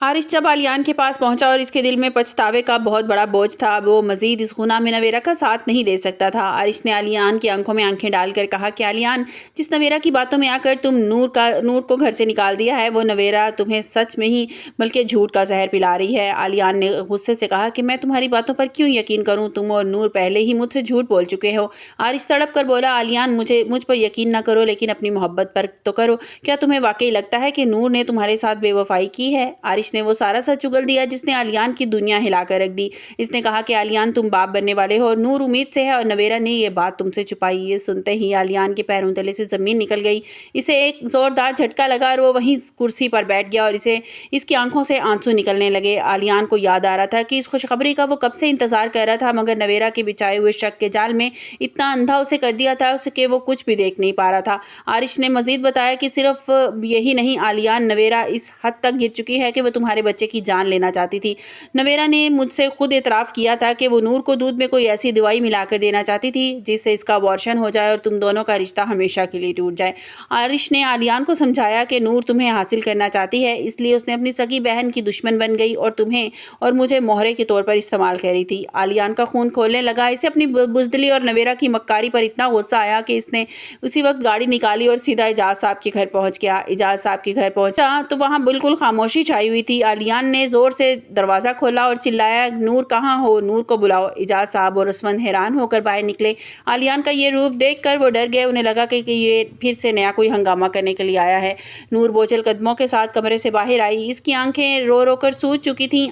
आरिश जब आलियान के पास पहुंचा और इसके दिल में पछतावे का बहुत बड़ा बोझ था। वो मजीद इस गुनाह में नवेरा का साथ नहीं दे सकता था। आरिश ने आलियान की आंखों में आंखें डालकर कहा कि आलियान, जिस नवेरा की बातों में आकर तुम नूर को घर से निकाल दिया है, वो नवेरा तुम्हें सच में ही बल्कि झूठ का जहर पिला रही है। आलियान ने गुस्से से कहा कि मैं तुम्हारी बातों पर क्यों यकीन करूँ, तुम और नूर पहले ही मुझसे झूठ बोल चुके हो। आरिश तड़प कर बोला, आलियान, मुझ पर यकीन ना करो, लेकिन अपनी मोहब्बत पर तो करो। क्या तुम्हें वाकई लगता है कि नूर ने तुम्हारे साथ बेवफाई की है? आरिश ने वो सारा सच उगल दिया जिसने आलियान की दुनिया हिला कर रख दी। इसने कहा कि आलियान, तुम बाप बनने वाले हो और नूर उम्मीद से है, और नवेरा ने ये बात तुमसे छुपाई। ये सुनते ही आलियान के पैरों तले से ज़मीन निकल गई। इसे एक ज़ोरदार झटका लगा और वो वहीं कुर्सी पर बैठ गया और इसकी आंखों से आंसू निकलने लगे। आलियान को याद आ रहा था कि इस खुशखबरी का वो कब से इंतज़ार कर रहा था, मगर नवेरा के बिछाए हुए शक के जाल में इतना अंधा उसे कर दिया था कि वो कुछ भी देख नहीं पा रहा था। आरिश ने मज़ीद बताया कि सिर्फ यही नहीं, आलियान, नवेरा इस हद तक गिर चुकी है कि वो तुम्हारे बच्चे की जान लेना चाहती थी। नवेरा ने मुझसे खुद इतराफ़ किया था कि वो नूर को दूध में कोई ऐसी दवाई मिलाकर देना चाहती थी जिससे इसका अबॉर्शन हो जाए और तुम दोनों का रिश्ता हमेशा के लिए टूट जाए। आरिश ने आलियान को समझाया कि नूर तुम्हें हासिल करना चाहती है, इसलिए उसने अपनी सगी बहन की दुश्मन बन गई और तुम्हें और मुझे मोहरे के तौर पर इस्तेमाल कर रही थी। आलियान का खून खोलने लगा। इसे अपनी बुज़दिली और नवेरा की मक्कारी पर इतना गुस्सा आया कि इसने उसी वक्त गाड़ी निकाली और सीधा इजाज़ साहब के घर पहुंच गया। इजाज़ साहब के घर पहुंचा तो वहां बिल्कुल खामोशी छाई हुई थी। आलियान ने ज़ोर से दरवाज़ा खोला और चिल्लाया, नूर कहाँ हो, नूर को बुलाओ। इजाज़ साहब और उसमन हैरान होकर बाहर निकले। आलियान का ये रूप देखकर वो डर गए। उन्हें लगा कि ये फिर से नया कोई हंगामा करने के लिए आया है। नूर बोझल कदमों के साथ कमरे से बाहर आई। इसकी आंखें रो रो कर सूज चुकी थीं।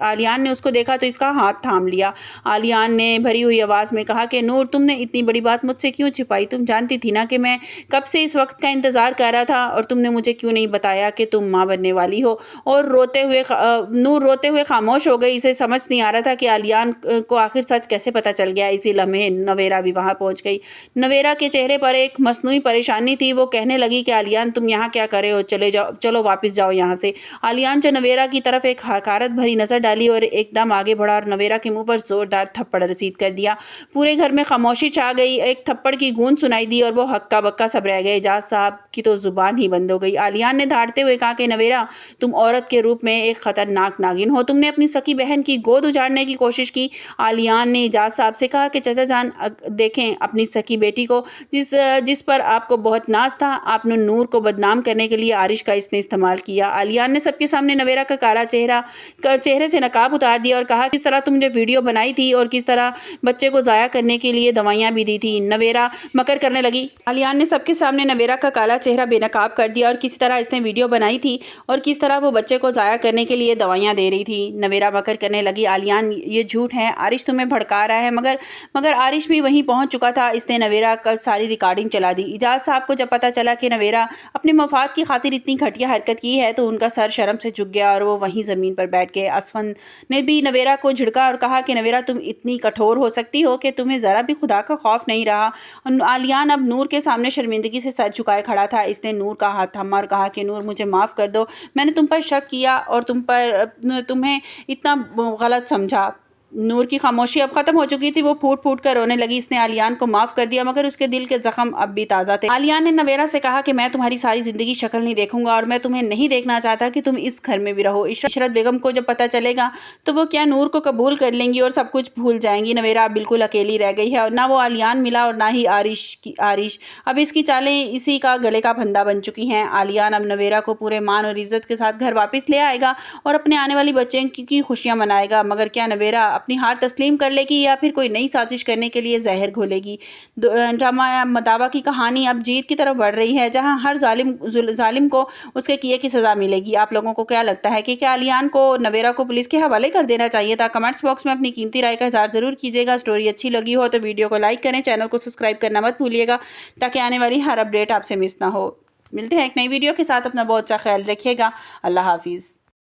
आलियान ने उसको देखा तो इसका हाथ थाम लिया। आलियान ने भरी हुई आवाज़ में कहा कि नूर, तुमने इतनी बड़ी बात मुझसे क्यों छिपाई? तुम जानती थी ना कि मैं कब से इस वक्त का इंतज़ार कर रहा था, और तुमने मुझे क्यों नहीं बताया कि तुम माँ बनने वाली हो? और नूर रोते हुए खामोश हो गई। इसे समझ नहीं आ रहा था कि आलियान को आखिर सच कैसे पता चल गया। इसी लम्हे नवेरा भी वहाँ पहुँच गई। नवेरा के चेहरे पर एक मसनूई परेशानी थी। वो कहने लगी कि आलियान, तुम यहाँ क्या कर रहे हो? चलो वापस जाओ यहाँ से। आलियान जो नवेरा की तरफ एक हकारत भरी नज़र डाली और एकदम आगे बढ़ा और नवेरा के मुंह पर जोरदार थप्पड़ रसीद कर दिया। पूरे घर में खामोशी छा गई। एक थप्पड़ की गूंज सुनाई दी और वो हक्का बक्का सब रह गए। इजाज़ साहब की तो जुबान ही बंद हो गई। आलियान ने धाड़ते हुए कहा कि नवेरा, तुम औरत के रूप में एक खतरनाक नागिन हो। तुमने अपनी सकी बहन की गोद उजाड़ने की कोशिश की। आलियान ने इजाज़ साहब से कहा कि चाचा जान, देखें अपनी सकी बेटी को, जिस पर आपको बहुत नाज था। आपने नूर को बदनाम करने के लिए आरिश का इसने इस्तेमाल किया। आलियान ने सबके सामने नवेरा का काला चेहरे से नकाब उतार दिया और कहा, किस तरह तुमने वीडियो बनाई थी और किस तरह बच्चे को ज़ाया करने के लिए दवाइयाँ भी दी थी। नवेरा मकर करने लगी। आलियान ने सबके सामने नवेरा का काला चेहरा बेनकाब कर दिया और किस तरह इसने वीडियो बनाई थी और किस तरह वो बच्चे को ज़ाया करने के लिए दवाइयाँ दे रही थी। नवेरा मकर करने लगी, आलियान, ये झूठ है, आरिश तुम्हें भड़का रहा है। मगर आरिश भी वहीं पहुंच चुका था। इसने नवेरा का सारी रिकॉर्डिंग चला दी। इजाज़ साहब को जब पता चला कि नवेरा अपने मफाद की खातिर इतनी घटिया हरकत की है तो उनका सर शर्म से झुक गया और वो वहीं ज़मीन पर बैठ गए। असफन ने भी नवेरा को झिड़का और कहा कि नवेरा, तुम इतनी कठोर हो सकती हो कि तुम्हें ज़रा भी खुदा का खौफ नहीं रहा। आलियान अब नूर के सामने शर्मिंदगी से सर झुकाए खड़ा था। इसने नूर का हाथ थामा और कहा कि नूर, मुझे माफ़ कर दो। मैंने तुम पर शक किया और तुम्हें इतना गलत समझा। नूर की खामोशी अब ख़त्म हो चुकी थी। वो फूट फूट कर रोने लगी। इसने आलियान को माफ़ कर दिया मगर उसके दिल के ज़ख्म अब भी ताज़ा थे। आलियान ने नवेरा से कहा कि मैं तुम्हारी सारी ज़िंदगी शक्ल नहीं देखूंगा और मैं तुम्हें नहीं देखना चाहता कि तुम इस घर में भी रहो। इशरत बेगम को जब पता चलेगा तो वो क्या नूर को कबूल कर लेंगी और सब कुछ भूल जाएंगी। नवेरा बिल्कुल अकेली रह गई है और ना वो आलियान मिला और ना ही आरिश। अब इसकी चालें इसी का गले का फंदा बन चुकी हैं। आलियान अब नवेरा को पूरे मान और इज़्ज़त के साथ घर वापस ले आएगा और अपने आने वाली बच्चे की खुशियाँ मनाएगा। मगर क्या नवेरा अपनी हार तस्लीम कर लेगी या फिर कोई नई साजिश करने के लिए जहर घोलेगी? ड्रामा मदावा की कहानी अब जीत की तरफ बढ़ रही है, जहां हर जालिम को उसके किए की सज़ा मिलेगी। आप लोगों को क्या लगता है कि क्या आलियान को नवेरा को पुलिस के हवाले कर देना चाहिए था? कमेंट्स बॉक्स में अपनी कीमती राय का इज़हार ज़रूर कीजिएगा। स्टोरी अच्छी लगी हो तो वीडियो को लाइक करें, चैनल को सब्सक्राइब करना मत भूलिएगा ताकि आने वाली हर अपडेट आपसे मिस ना हो। मिलते हैं एक नई वीडियो के साथ। अपना बहुत सा ख्याल रखिएगा। अल्लाह हाफिज़।